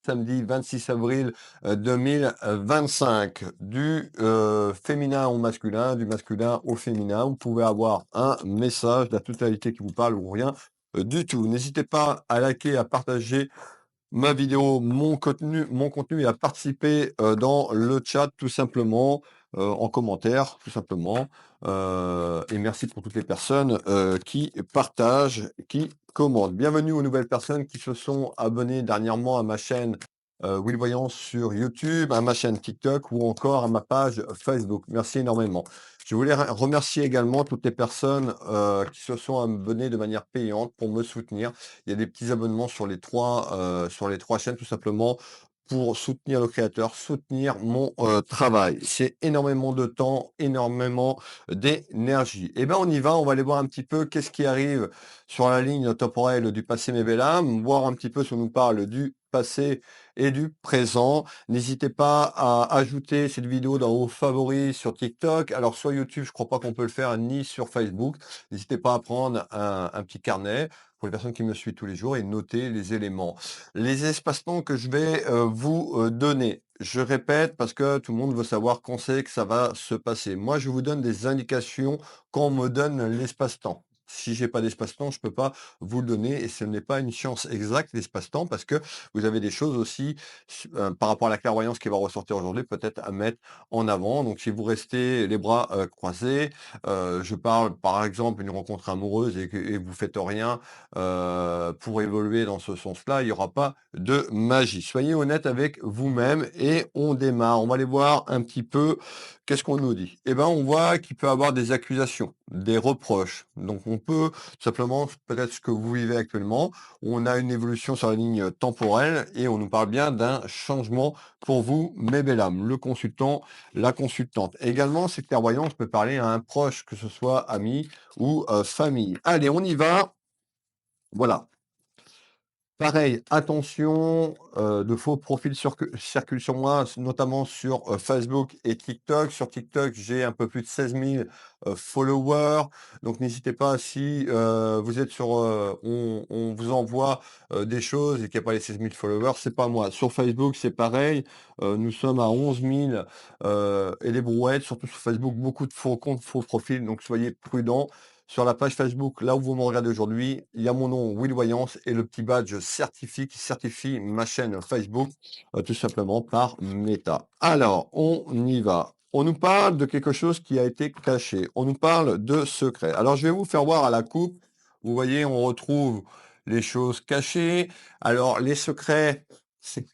samedi 26 avril 2025. Du féminin au masculin, du masculin au féminin. Vous pouvez avoir un message, la totalité qui vous parle ou rien du tout. N'hésitez pas à liker, à partager ma vidéo, mon contenu et à participer dans le chat tout simplement, en commentaire tout simplement. Et merci pour toutes les personnes qui partagent, qui commentent. Bienvenue aux nouvelles personnes qui se sont abonnées dernièrement à ma chaîne Will Voyance sur YouTube, à ma chaîne TikTok ou encore à ma page Facebook. Merci énormément. Je voulais remercier également toutes les personnes qui se sont abonnées de manière payante pour me soutenir. Il y a des petits abonnements sur les 3 chaînes tout simplement pour soutenir le créateur, soutenir mon travail. C'est énormément de temps, énormément d'énergie. Eh ben, on y va, on va aller voir un petit peu qu'est-ce qui arrive sur la ligne temporelle du passé mes belles âmes, voir un petit peu si on nous parle du passé et du présent. N'hésitez pas à ajouter cette vidéo dans vos favoris sur TikTok. Alors sur YouTube, je crois pas qu'on peut le faire, ni sur Facebook. N'hésitez pas à prendre un petit carnet pour les personnes qui me suivent tous les jours et noter les éléments. Les espaces-temps que je vais vous donner. Je répète parce que tout le monde veut savoir quand c'est que ça va se passer. Moi, je vous donne des indications quand on me donne l'espace-temps. Si j'ai pas d'espace-temps, je peux pas vous le donner et ce n'est pas une science exacte l'espace-temps parce que vous avez des choses aussi par rapport à la clairvoyance qui va ressortir aujourd'hui peut-être à mettre en avant. Donc si vous restez les bras croisés, je parle par exemple d'une rencontre amoureuse et vous faites rien pour évoluer dans ce sens-là, il n'y aura pas de magie. Soyez honnête avec vous-même et on démarre. On va aller voir un petit peu qu'est-ce qu'on nous dit. Eh ben, on voit qu'il peut y avoir des accusations, des reproches. Donc, on peut tout simplement, peut-être ce que vous vivez actuellement, on a une évolution sur la ligne temporelle et on nous parle bien d'un changement pour vous, mes belles âmes, le consultant, la consultante. Également, cette clairvoyance peut parler à un proche, que ce soit ami ou famille. Allez, on y va. Voilà. Pareil, attention, de faux profils circulent sur moi, notamment sur Facebook et TikTok. Sur TikTok, j'ai un peu plus de 16 000 followers. Donc n'hésitez pas si vous êtes sur, on vous envoie des choses et qu'il n'y a pas les 16 000 followers, c'est pas moi. Sur Facebook, c'est pareil. Nous sommes à 11 000 et des brouettes, surtout sur Facebook, beaucoup de faux comptes, faux profils. Donc soyez prudents. Sur la page Facebook, là où vous me regardez aujourd'hui, il y a mon nom, Will Voyance, et le petit badge certifie qui certifie ma chaîne Facebook, tout simplement par Meta. Alors, on y va. On nous parle de quelque chose qui a été caché. On nous parle de secret. Alors, je vais vous faire voir à la coupe. Vous voyez, on retrouve les choses cachées. Alors, les secrets,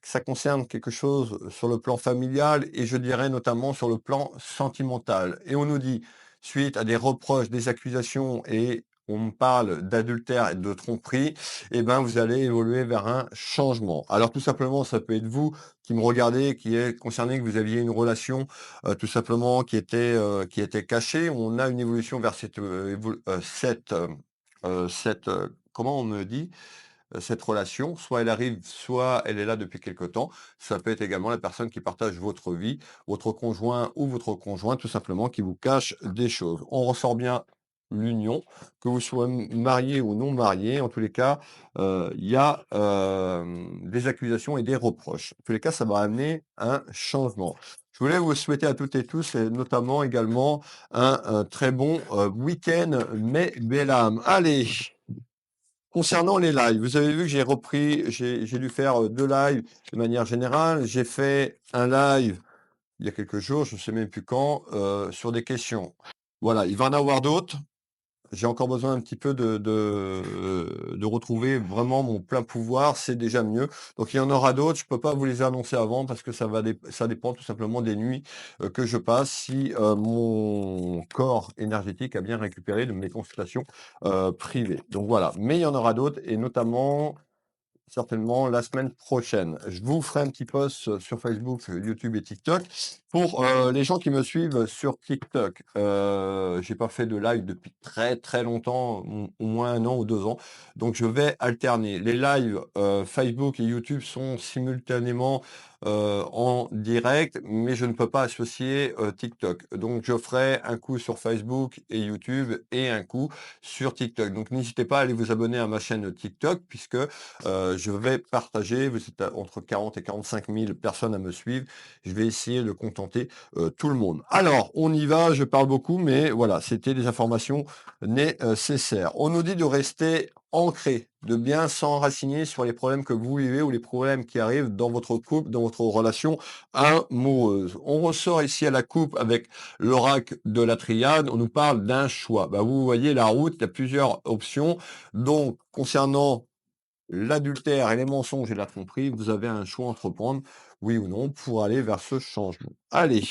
ça concerne quelque chose sur le plan familial et je dirais notamment sur le plan sentimental. Et on nous dit, suite à des reproches, des accusations et on me parle d'adultère et de tromperie, eh ben, vous allez évoluer vers un changement. Alors tout simplement, ça peut être vous qui me regardez, qui est concerné, que vous aviez une relation tout simplement qui était cachée. On a une évolution vers comment on me dit? Cette relation, soit elle arrive, soit elle est là depuis quelque temps. Ça peut être également la personne qui partage votre vie, votre conjoint ou votre conjoint, tout simplement, qui vous cache des choses. On ressort bien l'union, que vous soyez marié ou non marié. En tous les cas, il y a des accusations et des reproches. En tous les cas, ça va amener un changement. Je voulais vous souhaiter à toutes et tous, et notamment également un très bon week-end, mes belles âmes. Allez! Concernant les lives, vous avez vu que j'ai dû faire 2 lives de manière générale. J'ai fait un live il y a quelques jours, je ne sais même plus quand, sur des questions. Voilà, il va en avoir d'autres. J'ai encore besoin un petit peu de retrouver vraiment mon plein pouvoir, c'est déjà mieux. Donc il y en aura d'autres, je peux pas vous les annoncer avant parce que ça dépend tout simplement des nuits, que je passe, si, mon corps énergétique a bien récupéré de mes consultations, privées. Donc voilà, mais il y en aura d'autres et notamment certainement la semaine prochaine. Je vous ferai un petit post sur Facebook, YouTube et TikTok Pour, les gens qui me suivent sur TikTok, j'ai pas fait de live depuis très, très longtemps, au moins 1 an ou 2 ans, donc je vais alterner. Les lives, Facebook et YouTube sont simultanément, en direct, mais je ne peux pas associer, TikTok. Donc je ferai un coup sur Facebook et YouTube et un coup sur TikTok. Donc n'hésitez pas à aller vous abonner à ma chaîne TikTok puisque, je vais partager, vous êtes à entre 40 et 45 000 personnes à me suivre. Je vais essayer de contenter, tout le monde. Alors, on y va, je parle beaucoup, mais voilà, c'était des informations nécessaires. On nous dit de rester ancré, de bien s'enraciner sur les problèmes que vous vivez ou les problèmes qui arrivent dans votre couple, dans votre relation amoureuse. On ressort ici à la coupe avec l'oracle de la triade, on nous parle d'un choix. Bah, vous voyez la route, il y a plusieurs options. Donc, concernant l'adultère et les mensonges et la tromperie, vous avez un choix à entreprendre, oui ou non, pour aller vers ce changement. Allez,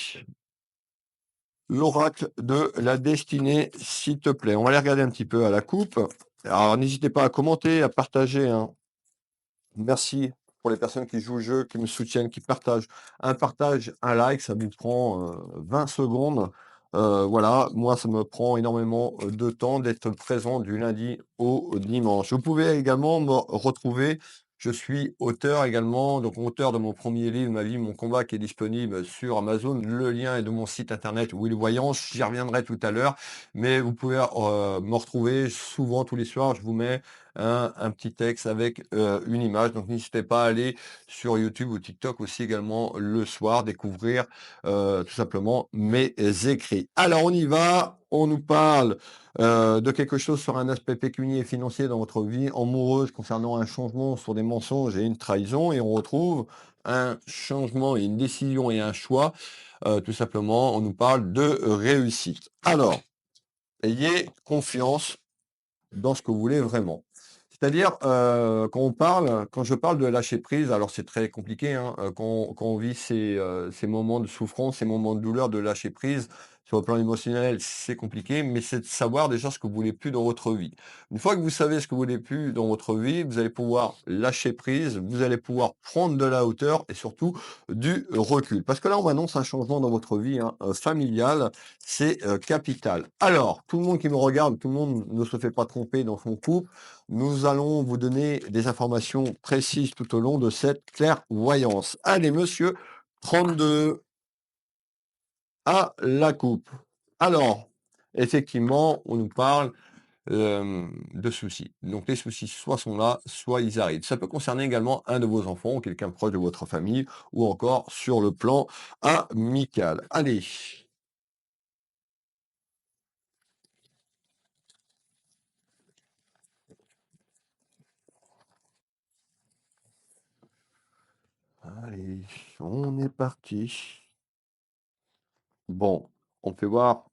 l'oracle de la destinée, s'il te plaît. On va aller regarder un petit peu à la coupe. Alors, n'hésitez pas à commenter, à partager, hein. Merci pour les personnes qui jouent le jeu, qui me soutiennent, qui partagent. Un partage, un like, ça vous prend 20 secondes. Voilà, moi, ça me prend énormément de temps d'être présent du lundi au dimanche. Vous pouvez également me retrouver. Je suis auteur également, donc auteur de mon premier livre, Ma vie, mon combat, qui est disponible sur Amazon. Le lien est de mon site internet Will Voyance. J'y reviendrai tout à l'heure, mais vous pouvez me retrouver souvent tous les soirs. Je vous mets un petit texte avec une image. Donc n'hésitez pas à aller sur YouTube ou TikTok aussi également le soir, découvrir tout simplement mes écrits. Alors on y va, on nous parle de quelque chose sur un aspect pécunier et financier dans votre vie amoureuse concernant un changement sur des mensonges et une trahison. Et on retrouve un changement et une décision et un choix. Tout simplement, on nous parle de réussite. Alors, ayez confiance dans ce que vous voulez vraiment. C'est-à-dire, quand je parle de lâcher prise, alors c'est très compliqué, hein, quand on vit ces moments de souffrance, ces moments de douleur, de lâcher prise, sur le plan émotionnel, c'est compliqué, mais c'est de savoir déjà ce que vous voulez plus dans votre vie. Une fois que vous savez ce que vous voulez plus dans votre vie, vous allez pouvoir lâcher prise, vous allez pouvoir prendre de la hauteur et surtout du recul. Parce que là, on annonce un changement dans votre vie, hein, familiale, c'est capital. Alors, tout le monde qui me regarde, tout le monde ne se fait pas tromper dans son couple. Nous allons vous donner des informations précises tout au long de cette clairvoyance. Allez, monsieur, 32 à la coupe. Alors, effectivement, on nous parle de soucis. Donc les soucis, soit sont là, soit ils arrivent. Ça peut concerner également un de vos enfants, ou quelqu'un proche de votre famille, ou encore sur le plan amical. Allez. Allez, on est parti. Bon, on peut voir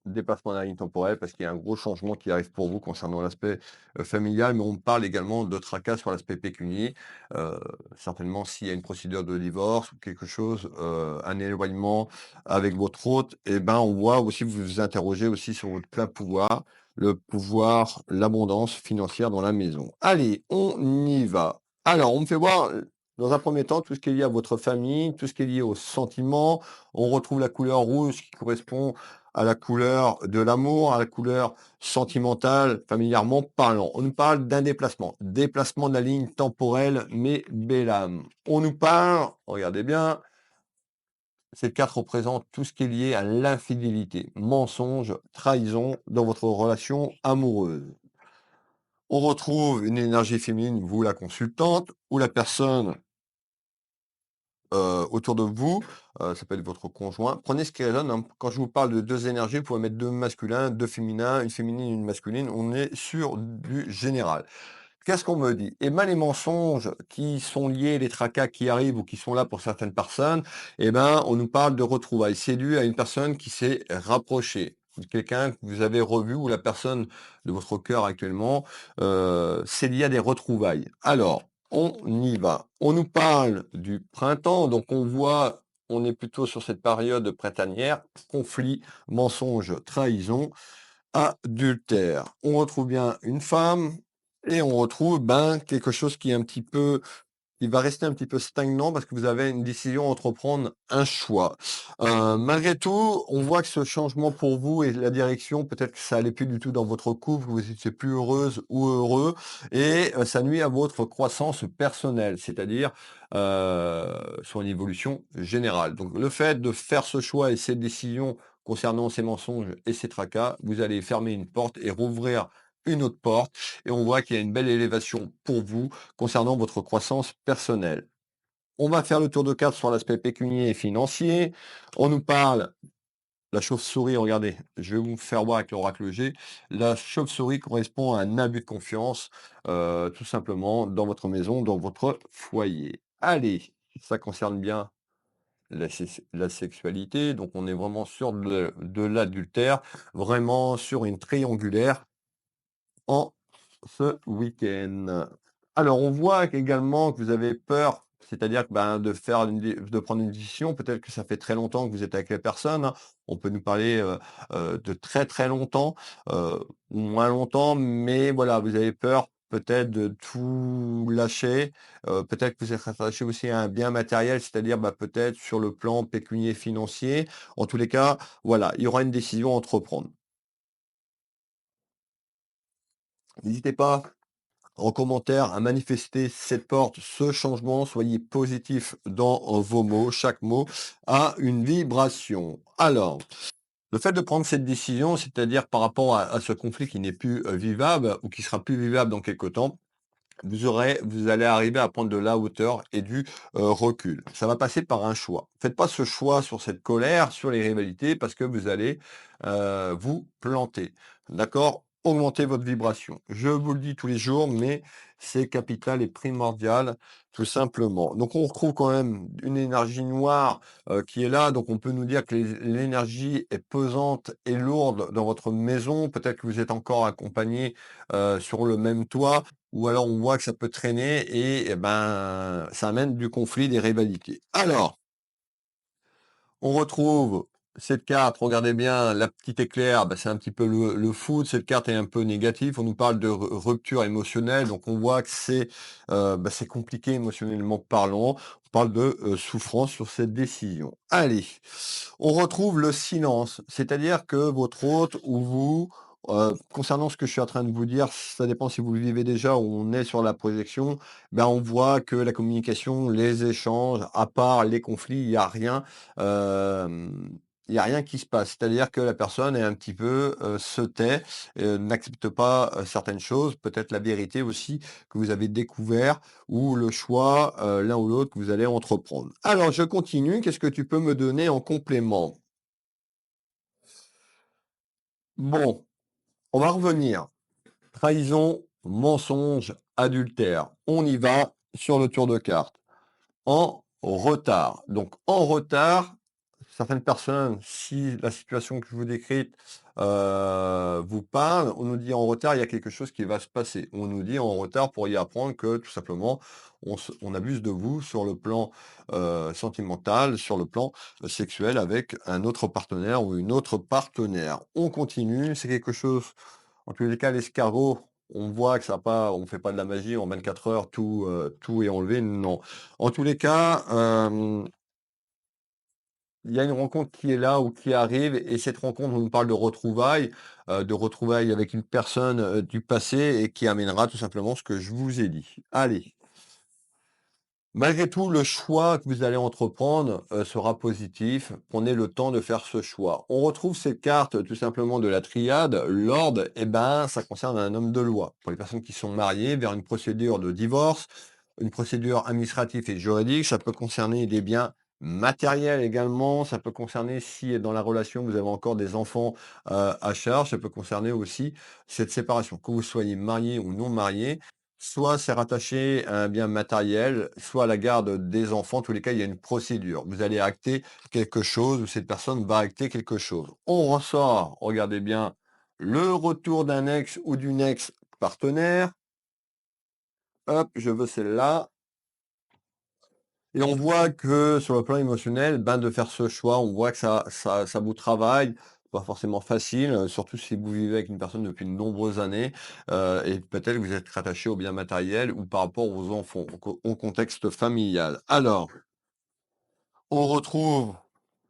dépassement de la ligne temporelle parce qu'il y a un gros changement qui arrive pour vous concernant l'aspect, familial, mais on parle également de tracas sur l'aspect pécunier. Heu, Certainement s'il y a une procédure de divorce ou quelque chose, un éloignement avec votre hôte et ben, on voit aussi vous vous interrogez aussi sur votre plein pouvoir, le pouvoir, l'abondance financière dans la maison. Allez, on y va. Alors, on me fait voir, dans un premier temps, tout ce qui est lié à votre famille, tout ce qui est lié aux sentiments. On retrouve la couleur rouge qui correspond à la couleur de l'amour, à la couleur sentimentale, familièrement parlant. On nous parle d'un déplacement, déplacement de la ligne temporelle, mais belle âme. On nous parle, regardez bien, cette carte représente tout ce qui est lié à l'infidélité, mensonge, trahison dans votre relation amoureuse. On retrouve une énergie féminine, vous la consultante, ou la personne autour de vous, ça peut être votre conjoint. Prenez ce qui résonne, hein. Quand je vous parle de 2 énergies, vous pouvez mettre 2 masculins, 2 féminins, une féminine, une masculine. On est sur du général. Qu'est-ce qu'on me dit? Eh ben, les mensonges qui sont liés, les tracas qui arrivent ou qui sont là pour certaines personnes, eh ben, on nous parle de retrouvailles. C'est dû à une personne qui s'est rapprochée, quelqu'un que vous avez revu ou la personne de votre cœur actuellement, c'est lié à des retrouvailles. Alors, on y va. On nous parle du printemps, donc on voit, on est plutôt sur cette période printanière, conflit, mensonge, trahison, adultère. On retrouve bien une femme et on retrouve ben, quelque chose qui est un petit peu il va rester un petit peu stagnant parce que vous avez une décision à entreprendre, un choix. Malgré tout, on voit que ce changement pour vous et la direction, peut-être que ça allait plus du tout dans votre couple, vous étiez plus heureuse ou heureux et ça nuit à votre croissance personnelle, c'est-à-dire, sur une évolution générale. Donc le fait de faire ce choix et cette décision concernant ces mensonges et ces tracas, vous allez fermer une porte et rouvrir une autre porte et on voit qu'il y a une belle élévation pour vous concernant votre croissance personnelle. On va faire le tour de carte sur l'aspect pécunier et financier. On nous parle, la chauve-souris, regardez, je vais vous faire voir avec l'oracle G. La chauve-souris correspond à un abus de confiance, tout simplement, dans votre maison, dans votre foyer. Allez, ça concerne bien la sexualité, donc on est vraiment sur de l'adultère, vraiment sur une triangulaire en ce week-end. Alors, on voit également que vous avez peur, c'est-à-dire que, ben, de prendre une décision. Peut-être que ça fait très longtemps que vous êtes avec la personne, hein. On peut nous parler, de très, très longtemps, ou moins longtemps, mais voilà, vous avez peur peut-être de tout lâcher. Peut-être que vous êtes attaché aussi à un bien matériel, c'est-à-dire, bah, peut-être sur le plan pécunier financier. En tous les cas, voilà, il y aura une décision à entreprendre. N'hésitez pas en commentaire à manifester cette porte, ce changement. Soyez positif dans vos mots. Chaque mot a une vibration. Alors, le fait de prendre cette décision, c'est-à-dire par rapport à ce conflit qui n'est plus vivable ou qui sera plus vivable dans quelque temps, vous allez arriver à prendre de la hauteur et du recul. Ça va passer par un choix. Faites pas ce choix sur cette colère, sur les rivalités, parce que vous allez vous planter. D'accord? Augmentez votre vibration. Je vous le dis tous les jours, mais c'est capital et primordial, tout simplement. Donc on retrouve quand même une énergie noire qui est là. Donc on peut nous dire que l'énergie est pesante et lourde dans votre maison. Peut-être que vous êtes encore accompagné sur le même toit ou alors on voit que ça peut traîner et ben, ça amène du conflit, des rivalités. Alors, on retrouve cette carte, regardez bien, la petite éclair, bah, c'est un petit peu le foot. Cette carte est un peu négative. On nous parle de rupture émotionnelle, donc on voit que bah, c'est compliqué émotionnellement parlant. On parle de souffrance sur cette décision. Allez, on retrouve le silence, c'est-à-dire que votre hôte ou vous, concernant ce que je suis en train de vous dire, ça dépend si vous le vivez déjà ou on est sur la projection, ben on voit que la communication, les échanges, à part les conflits, Hem, il y a rien qui se passe. C'est-à-dire que la personne est un petit peu, se tait, n'accepte pas, certaines choses, peut-être la vérité aussi que vous avez découvert ou le choix, l'un ou l'autre que vous allez entreprendre. Alors je continue, qu'est-ce que tu peux me donner en complément? Bon, on va revenir. Trahison, mensonge, adultère. On y va sur le tour de cartes. En retard. Donc en retard, certaines personnes, si la situation que je vous décrite vous parle, on nous dit en retard, il y a quelque chose qui va se passer. On nous dit en retard pour y apprendre que tout simplement, on abuse de vous sur le plan sentimental, sur le plan sexuel avec un autre partenaire ou une autre partenaire. On continue, c'est quelque chose, en tous les cas, l'escargot, on voit que ça a pas, on fait pas de la magie en 24 heures, tout est enlevé, non. En tous les cas, il y a une rencontre qui est là ou qui arrive et cette rencontre, on nous parle de retrouvailles avec une personne, du passé et qui amènera tout simplement ce que je vous ai dit. Allez, malgré tout, le choix que vous allez entreprendre, sera positif. Prenez le temps de faire ce choix. On retrouve cette carte tout simplement de la triade, Lord, et ben, ça concerne un homme de loi. Pour les personnes qui sont mariées, vers une procédure de divorce, une procédure administrative et juridique, ça peut concerner des biens matériels également, ça peut concerner si dans la relation vous avez encore des enfants à charge, ça peut concerner aussi cette séparation. Que vous soyez marié ou non marié, soit c'est rattaché à un bien matériel, soit à la garde des enfants. En tous les cas, il y a une procédure. Vous allez acter quelque chose ou cette personne va acter quelque chose. On ressort, regardez bien, le retour d'un ex ou d'une ex-partenaire. Hop, je veux celle-là. Et on voit que sur le plan émotionnel, ben, de faire ce choix, on voit que ça vous travaille pas forcément facile, surtout si vous vivez avec une personne depuis de nombreuses années, et peut-être que vous êtes rattaché aux biens matériels ou par rapport aux enfants, au contexte familial. Alors, on retrouve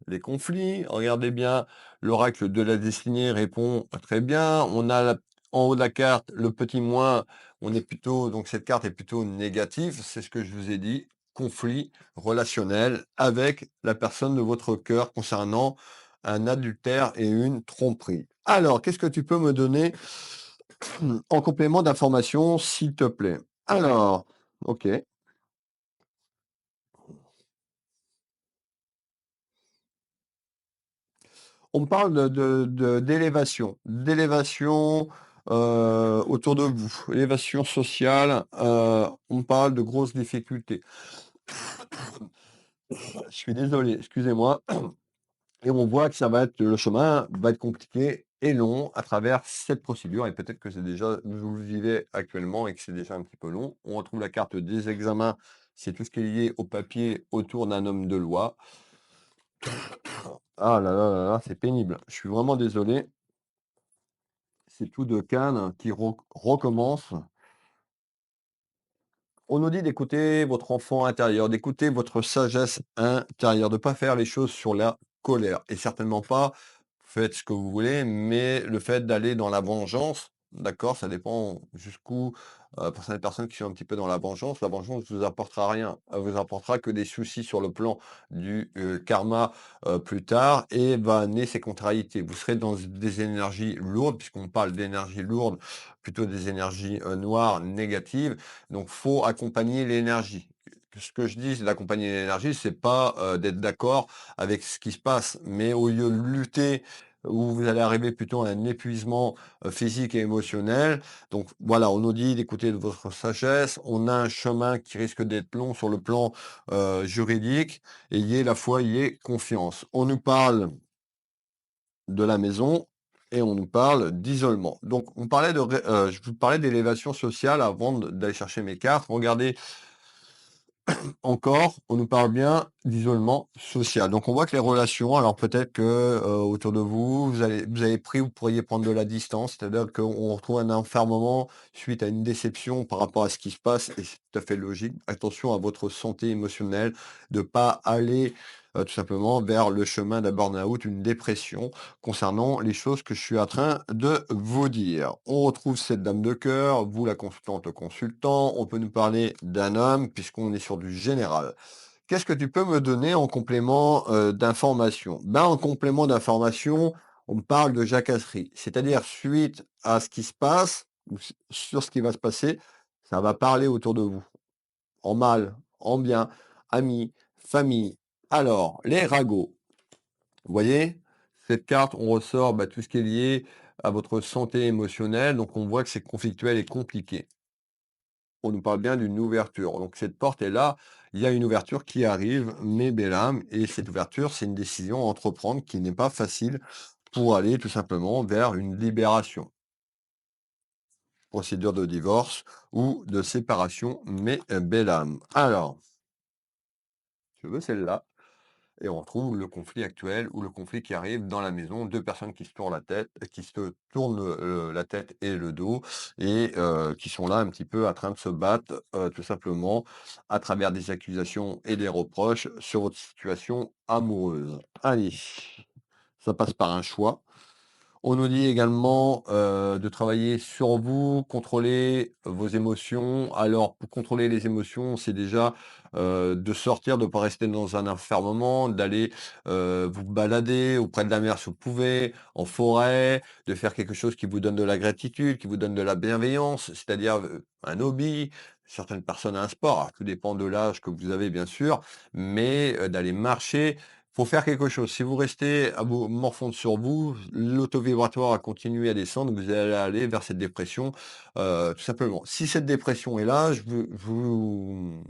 les conflits. Regardez bien, l'oracle de la destinée répond très bien. On a en haut de la carte le petit moins. On est plutôt, donc cette carte est plutôt négative. C'est ce que je vous ai dit. Conflit relationnel avec la personne de votre cœur concernant un adultère et une tromperie. Alors, qu'est-ce que tu peux me donner en complément d'information, s'il te plaît? Alors, ok. On parle d'élévation, autour de vous, élévation sociale, on parle de grosses difficultés. Je suis désolé, excusez-moi, et on voit que ça va être le chemin va être compliqué et long à travers cette procédure et peut-être que c'est déjà vous le vivez actuellement et que c'est déjà un petit peu long. On retrouve la carte des examens, c'est tout ce qui est lié au papier autour d'un homme de loi. Ah là là là là, c'est pénible. Je suis vraiment désolé. C'est tout de Cannes qui recommence. On nous dit d'écouter votre enfant intérieur, d'écouter votre sagesse intérieure, de ne pas faire les choses sur la colère et certainement pas faites ce que vous voulez, mais le fait d'aller dans la vengeance, d'accord, ça dépend jusqu'où, pour certaines personnes qui sont un petit peu dans la vengeance vous apportera rien. Elle vous apportera que des soucis sur le plan du, karma, plus tard et va amener ses contrariétés. Vous serez dans des énergies lourdes, puisqu'on parle d'énergie lourde, plutôt des énergies, noires, négatives, donc faut accompagner l'énergie. Ce que je dis, c'est d'accompagner l'énergie, c'est pas, d'être d'accord avec ce qui se passe, mais au lieu de lutter, où vous allez arriver plutôt à un épuisement, physique et émotionnel. Donc voilà, on nous dit d'écouter de votre sagesse. On a un chemin qui risque d'être long sur le plan, juridique. Ayez la foi, ayez confiance. On nous parle de la maison et on nous parle d'isolement. Donc on parlait je vous parlais d'élévation sociale avant d'aller chercher mes cartes. Regardez encore, on nous parle bien d'isolement social. Donc on voit que les relations, alors peut-être que autour de vous, vous avez pris, vous pourriez prendre de la distance, c'est-à-dire qu'on retrouve un enfermement suite à une déception par rapport à ce qui se passe, et c'est tout à fait logique. Attention à votre santé émotionnelle, de pas aller tout simplement vers le chemin d'un burn-out, une dépression, concernant les choses que je suis en train de vous dire. On retrouve cette dame de cœur, vous la consultante, le consultant, on peut nous parler d'un homme puisqu'on est sur du général. Qu'est-ce que tu peux me donner en complément d'information? Ben, en complément d'information, on me parle de jacasserie, c'est-à-dire suite à ce qui se passe, ou sur ce qui va se passer, ça va parler autour de vous, en mal, en bien, amis, famille. Alors, les ragots. Vous voyez? Cette carte, on ressort, bah, tout ce qui est lié à votre santé émotionnelle, donc on voit que c'est conflictuel et compliqué. On nous parle bien d'une ouverture. Donc cette porte est là, il y a une ouverture qui arrive, mes belles âmes, et cette ouverture, c'est une décision à entreprendre qui n'est pas facile pour aller tout simplement vers une libération. Procédure de divorce ou de séparation, mes belles âmes. Alors, je veux celle-là. Et on retrouve le conflit actuel ou le conflit qui arrive dans la maison, 2 personnes qui se tournent la tête, qui se tournent, la tête et le dos et qui sont là un petit peu en train de se battre, tout simplement à travers des accusations et des reproches sur votre situation amoureuse. Allez, ça passe par un choix. On nous dit également, de travailler sur vous, contrôler vos émotions. Alors pour contrôler les émotions, c'est déjà, de sortir, de pas rester dans un enfermement, d'aller, vous balader auprès de la mer si vous pouvez, en forêt, de faire quelque chose qui vous donne de la gratitude, qui vous donne de la bienveillance, c'est-à-dire, un hobby, certaines personnes un sport. Alors tout dépend de l'âge que vous avez bien sûr, mais, d'aller marcher, faut faire quelque chose. Si vous restez à vous morfondre sur vous, l'auto-vibratoire a continué à descendre, vous allez aller vers cette dépression, tout simplement. Si cette dépression est là, je vous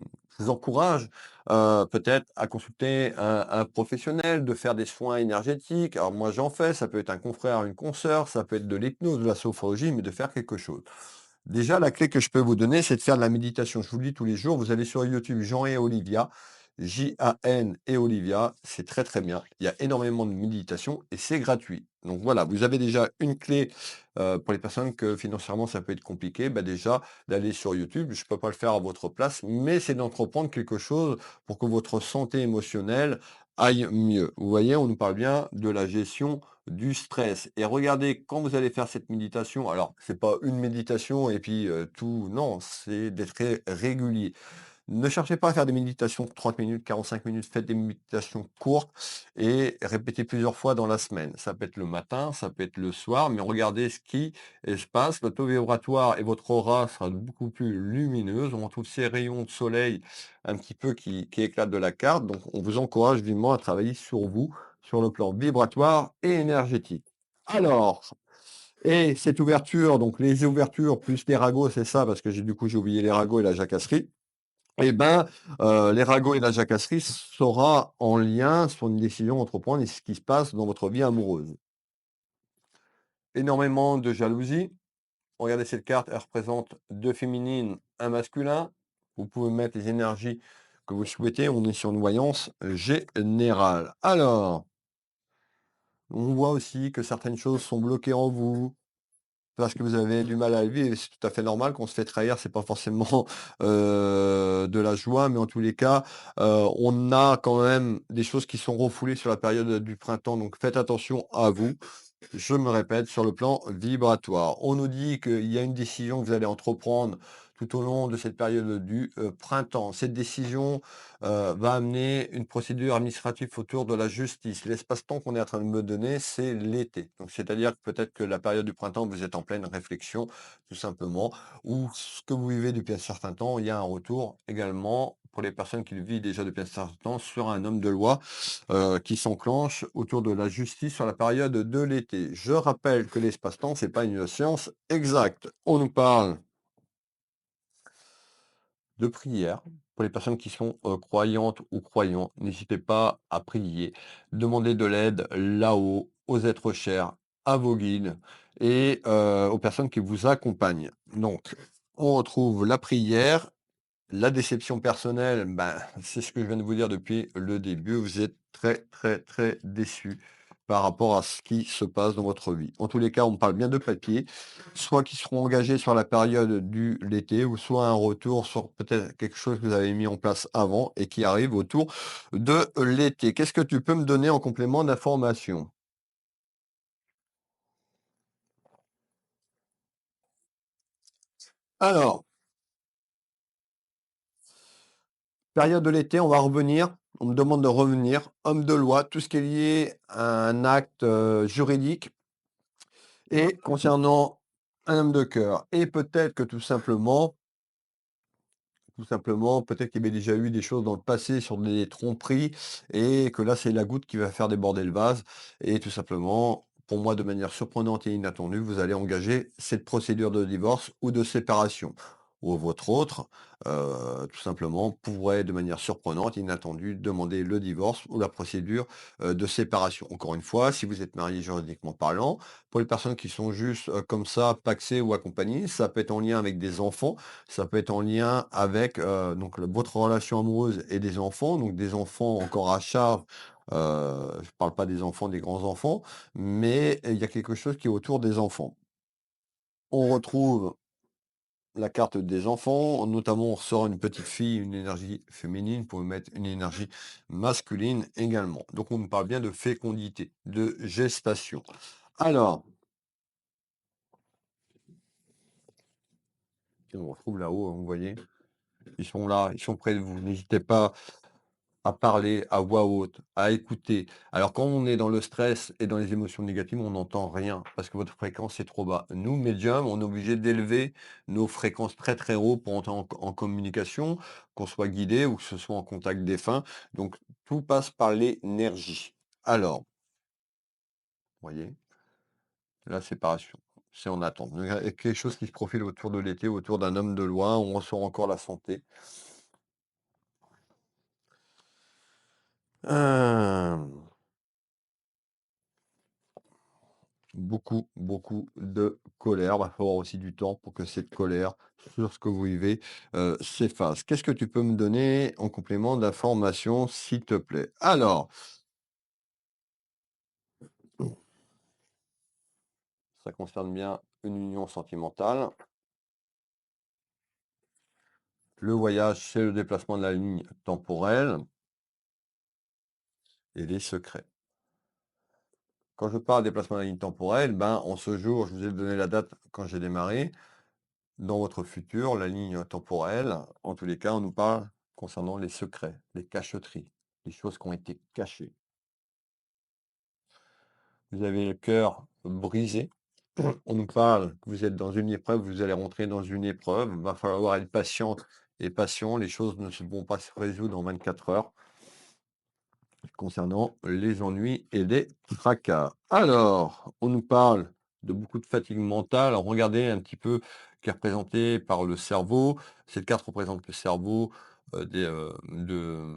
encourage, peut-être à consulter un professionnel, de faire des soins énergétiques. Alors moi, j'en fais, ça peut être un confrère, une consoeur, ça peut être de l'hypnose, de la sophrologie, mais de faire quelque chose. Déjà, la clé que je peux vous donner, c'est de faire de la méditation. Je vous le dis tous les jours, vous allez sur YouTube, Jean et Olivia. Jan et Olivia, c'est très, très bien. Il y a énormément de méditation et c'est gratuit. Donc voilà, vous avez déjà une clé, pour les personnes que financièrement ça peut être compliqué, bah, déjà d'aller sur YouTube. Je ne peux pas le faire à votre place, mais c'est d'entreprendre quelque chose pour que votre santé émotionnelle aille mieux. Vous voyez, on nous parle bien de la gestion du stress et regardez quand vous allez faire cette méditation, alors c'est pas une méditation et puis, tout non, c'est d'être régulier. Ne cherchez pas à faire des méditations de 30 minutes, 45 minutes, faites des méditations courtes et répétez plusieurs fois dans la semaine. Ça peut être le matin, ça peut être le soir, mais regardez ce qui se passe. Votre taux vibratoire et votre aura sera beaucoup plus lumineuse. On retrouve ces rayons de soleil un petit peu qui éclatent de la carte. Donc, on vous encourage vivement à travailler sur vous, sur le plan vibratoire et énergétique. Alors, et cette ouverture, donc les ouvertures plus les ragots, c'est ça, parce que j'ai oublié les ragots et la jacasserie. Eh ben, les ragots et la jacasserie sera en lien sur une décision à entreprendre et ce qui se passe dans votre vie amoureuse. Énormément de jalousie. Regardez cette carte, elle représente 2 féminines, un masculin. Vous pouvez mettre les énergies que vous souhaitez. On est sur une voyance générale. Alors, on voit aussi que certaines choses sont bloquées en vous. Parce que vous avez du mal à le vivre et c'est tout à fait normal. Qu'on se fait trahir, c'est pas forcément, de la joie, mais en tous les cas, on a quand même des choses qui sont refoulées sur la période, du printemps, donc faites attention à vous. Je me répète, sur le plan vibratoire. On nous dit qu'il y a une décision que vous allez entreprendre tout au long de cette période du printemps. Cette décision va amener une procédure administrative autour de la justice. L'espace-temps qu'on est en train de me donner, c'est l'été. Donc, c'est-à-dire que peut-être que la période du printemps, vous êtes en pleine réflexion, tout simplement, ou ce que vous vivez depuis un certain temps, il y a un retour également pour les personnes qui le vivent déjà depuis un certain temps sur un homme de loi qui s'enclenche autour de la justice sur la période de l'été. Je rappelle que l'espace-temps, c'est pas une science exacte. On nous parle de prière. Pour les personnes qui sont croyantes ou croyants, n'hésitez pas à prier. Demandez de l'aide là-haut, aux êtres chers, à vos guides et aux personnes qui vous accompagnent. Donc, on retrouve la prière. La déception personnelle, ben, c'est ce que je viens de vous dire depuis le début. Vous êtes très, très, très déçu par rapport à ce qui se passe dans votre vie. En tous les cas, on parle bien de papier, soit qui seront engagés sur la période du l'été, ou soit un retour sur peut-être quelque chose que vous avez mis en place avant et qui arrive autour de l'été. Qu'est-ce que tu peux me donner en complément d'information? Alors, période de l'été, on va revenir. On me demande de revenir. Homme de loi, tout ce qui est lié à un acte juridique. Et concernant un homme de cœur et peut-être que tout simplement, peut-être qu'il y avait déjà eu des choses dans le passé sur des tromperies et que là, c'est la goutte qui va faire déborder le vase et tout simplement, pour moi, de manière surprenante et inattendue, vous allez engager cette procédure de divorce ou de séparation. Ou votre autre, tout simplement, pourrait, de manière surprenante, inattendue, demander le divorce ou la procédure, de séparation. Encore une fois, si vous êtes marié juridiquement parlant, pour les personnes qui sont juste, comme ça, pacsées ou accompagnées, ça peut être en lien avec des enfants, ça peut être en lien avec, donc votre relation amoureuse et des enfants, donc des enfants encore à charge, je ne parle pas des enfants, des grands-enfants, mais il y a quelque chose qui est autour des enfants. On retrouve la carte des enfants, notamment on ressort une petite fille, une énergie féminine, pour mettre une énergie masculine également. Donc on nous parle bien de fécondité, de gestation. Alors, on retrouve là-haut, vous voyez, ils sont là, ils sont près de vous. N'hésitez pas à parler à voix haute, à écouter. Alors quand on est dans le stress et dans les émotions négatives, on n'entend rien parce que votre fréquence est trop bas. Nous, médiums, on est obligé d'élever nos fréquences très très haut pour entrer en communication, qu'on soit guidé ou que ce soit en contact défunt. Donc tout passe par l'énergie. Alors, vous voyez, la séparation, c'est en attente. Donc, il y a quelque chose qui se profile autour de l'été, autour d'un homme de loi, on ressort encore la santé. Hem, beaucoup, beaucoup de colère. Va falloir aussi du temps pour que cette colère sur ce que vous vivez, s'efface. Qu'est-ce que tu peux me donner en complément d'information, s'il te plaît? Alors, ça concerne bien une union sentimentale. Le voyage, c'est le déplacement de la ligne temporelle et les secrets. Quand je parle déplacement de la ligne temporelle, ben, en ce jour, je vous ai donné la date quand j'ai démarré. Dans votre futur, la ligne temporelle, en tous les cas, on nous parle concernant les secrets, les cacheteries, les choses qui ont été cachées. Vous avez le cœur brisé. On nous parle que vous êtes dans une épreuve, vous allez rentrer dans une épreuve. Il va falloir être patiente et patient. Les choses ne se vont pas se résoudre en 24 heures. Concernant les ennuis et les tracas. Alors, on nous parle de beaucoup de fatigue mentale. Alors, regardez un petit peu qui est représenté par le cerveau. Cette carte représente le cerveau, le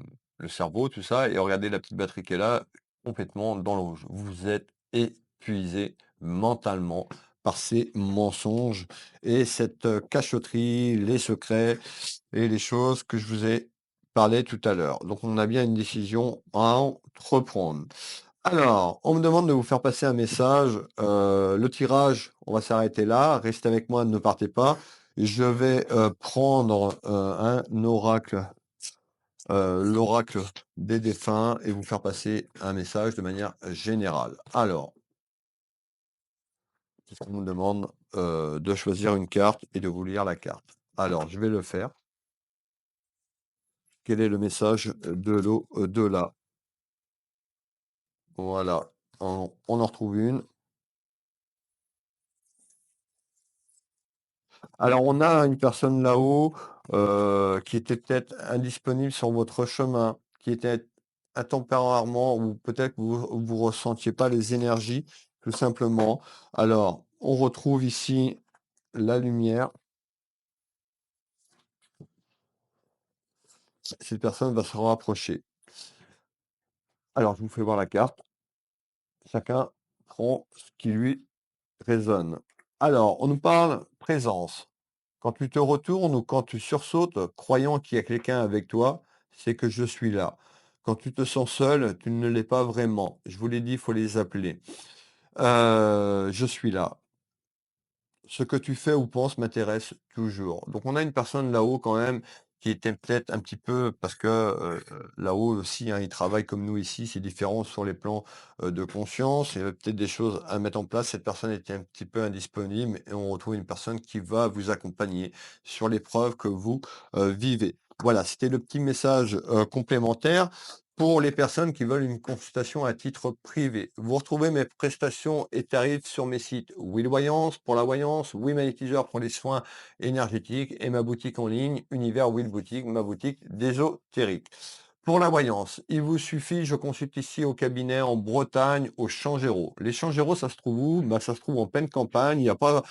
cerveau, tout ça. Et regardez la petite batterie qui est là, complètement dans le rouge. Vous êtes épuisé mentalement par ces mensonges et cette cachotterie, les secrets et les choses que je vous ai parlé tout à l'heure. Donc on a bien une décision à entreprendre. Alors, on me demande de vous faire passer un message. Le tirage, on va s'arrêter là. Restez avec moi, ne partez pas. Je vais prendre un oracle, l'oracle des défunts, et vous faire passer un message de manière générale. Alors, on nous demande de choisir une carte et de vous lire la carte. Alors, je vais le faire. Quel est le message de l'au-delà? Voilà, on en retrouve une. Alors, on a une personne là-haut, qui était peut-être indisponible sur votre chemin, qui était intemporairement ou peut-être que vous ressentiez pas les énergies, tout simplement. Alors, on retrouve ici la lumière. Cette personne va se rapprocher. Alors, je vous fais voir la carte. Chacun prend ce qui lui résonne. Alors, on nous parle présence. Quand tu te retournes ou quand tu sursautes, croyant qu'il y a quelqu'un avec toi, c'est que je suis là. Quand tu te sens seul, tu ne l'es pas vraiment. Je vous l'ai dit, il faut les appeler. Je suis là. Ce que tu fais ou penses m'intéresse toujours. Donc on a une personne là-haut quand même qui était peut-être un petit peu parce que là-haut aussi, hein, ils travaillent comme nous ici, c'est différent sur les plans de conscience. Il y avait peut-être des choses à mettre en place. Cette personne était un petit peu indisponible et on retrouve une personne qui va vous accompagner sur l'épreuve que vous vivez. Voilà, c'était le petit message complémentaire. Pour les personnes qui veulent une consultation à titre privé, vous retrouvez mes prestations et tarifs sur mes sites Will Voyance pour la voyance, Will Magnétiseur pour les soins énergétiques et ma boutique en ligne Univers Will Boutique, ma boutique d'ésotérique. Pour la voyance, il vous suffit, je consulte ici au cabinet en Bretagne, au Changéro. Les Changéros, ça se trouve où? Bah, ça se trouve en pleine campagne, il n'y a pas,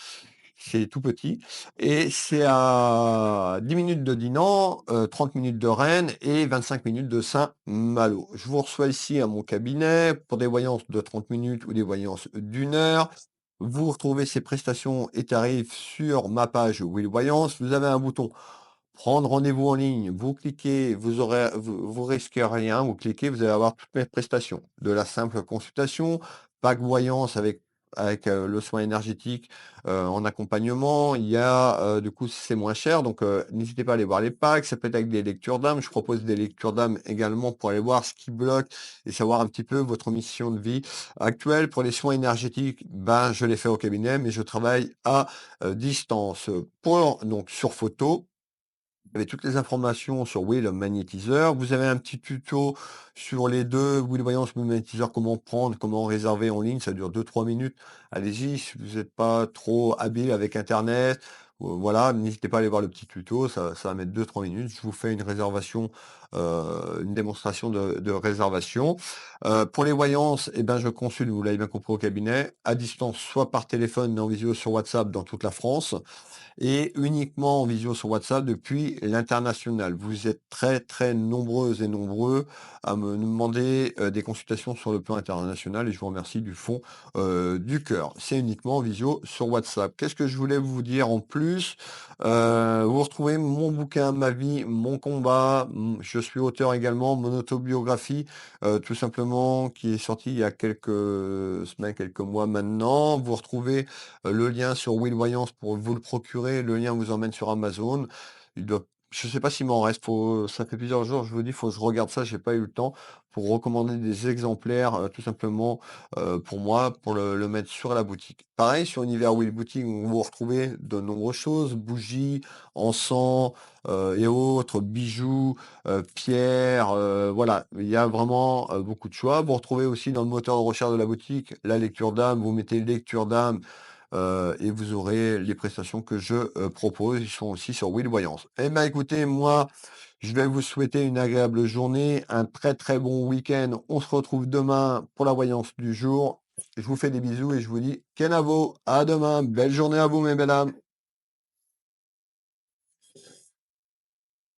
c'est tout petit et c'est à 10 minutes de Dinan, 30 minutes de Rennes et 25 minutes de Saint-Malo. Je vous reçois ici à mon cabinet pour des voyances de 30 minutes ou des voyances d'1 heure. Vous retrouvez ces prestations et tarifs sur ma page Will Voyance. Vous avez un bouton prendre rendez-vous en ligne. Vous cliquez, vous risquez rien. Vous cliquez, vous allez avoir toutes mes prestations. De la simple consultation, pack voyance avec le soin énergétique en accompagnement. Il y a, du coup, c'est moins cher. Donc, n'hésitez pas à aller voir les packs. Ça peut être avec des lectures d'âme. Je propose des lectures d'âme également pour aller voir ce qui bloque et savoir un petit peu votre mission de vie actuelle. Pour les soins énergétiques, ben, je les fais au cabinet, mais je travaille à distance. Donc, sur photo. Vous avez toutes les informations sur Will Magnétiseur. Vous avez un petit tuto sur les deux, Will Voyance, Will Magnétiseur, comment prendre, comment réserver en ligne. Ça dure 2-3 minutes. Allez-y, si vous n'êtes pas trop habile avec Internet, voilà, n'hésitez pas à aller voir le petit tuto. Ça va mettre 2-3 minutes. Je vous fais une réservation une démonstration de réservation. Pour les voyances, eh ben, je consulte, vous l'avez bien compris, au cabinet, à distance, soit par téléphone, mais en visio sur WhatsApp dans toute la France et uniquement en visio sur WhatsApp depuis l'international. Vous êtes très, très nombreuses et nombreux à me demander, des consultations sur le plan international et je vous remercie du fond, du cœur. C'est uniquement en visio sur WhatsApp. Qu'est-ce que je voulais vous dire en plus? Vous retrouvez mon bouquin «Ma vie, mon combat». Je suis auteur également, mon autobiographie, tout simplement, qui est sortie il y a quelques semaines, quelques mois maintenant. Vous retrouvez le lien sur Will Voyance pour vous le procurer. Le lien vous emmène sur Amazon. Il doit, je sais pas s'il m'en reste. Ça fait plusieurs jours, je vous dis, faut que je regarde ça. J'ai pas eu le temps pour recommander des exemplaires, tout simplement, pour moi, pour le mettre sur la boutique. Pareil, sur Univers Will Boutique, vous retrouvez de nombreuses choses, bougies, encens, et autres, bijoux, pierres, voilà. Il y a vraiment, beaucoup de choix. Vous retrouvez aussi dans le moteur de recherche de la boutique la lecture d'âme. Vous mettez lecture d'âme et vous aurez les prestations que je propose. Ils sont aussi sur Will Voyance. Eh bien, écoutez, moi, je vais vous souhaiter une agréable journée, un très très bon week-end. On se retrouve demain pour la voyance du jour. Je vous fais des bisous et je vous dis Kenavo, à demain. Belle journée à vous, mes belles âmes.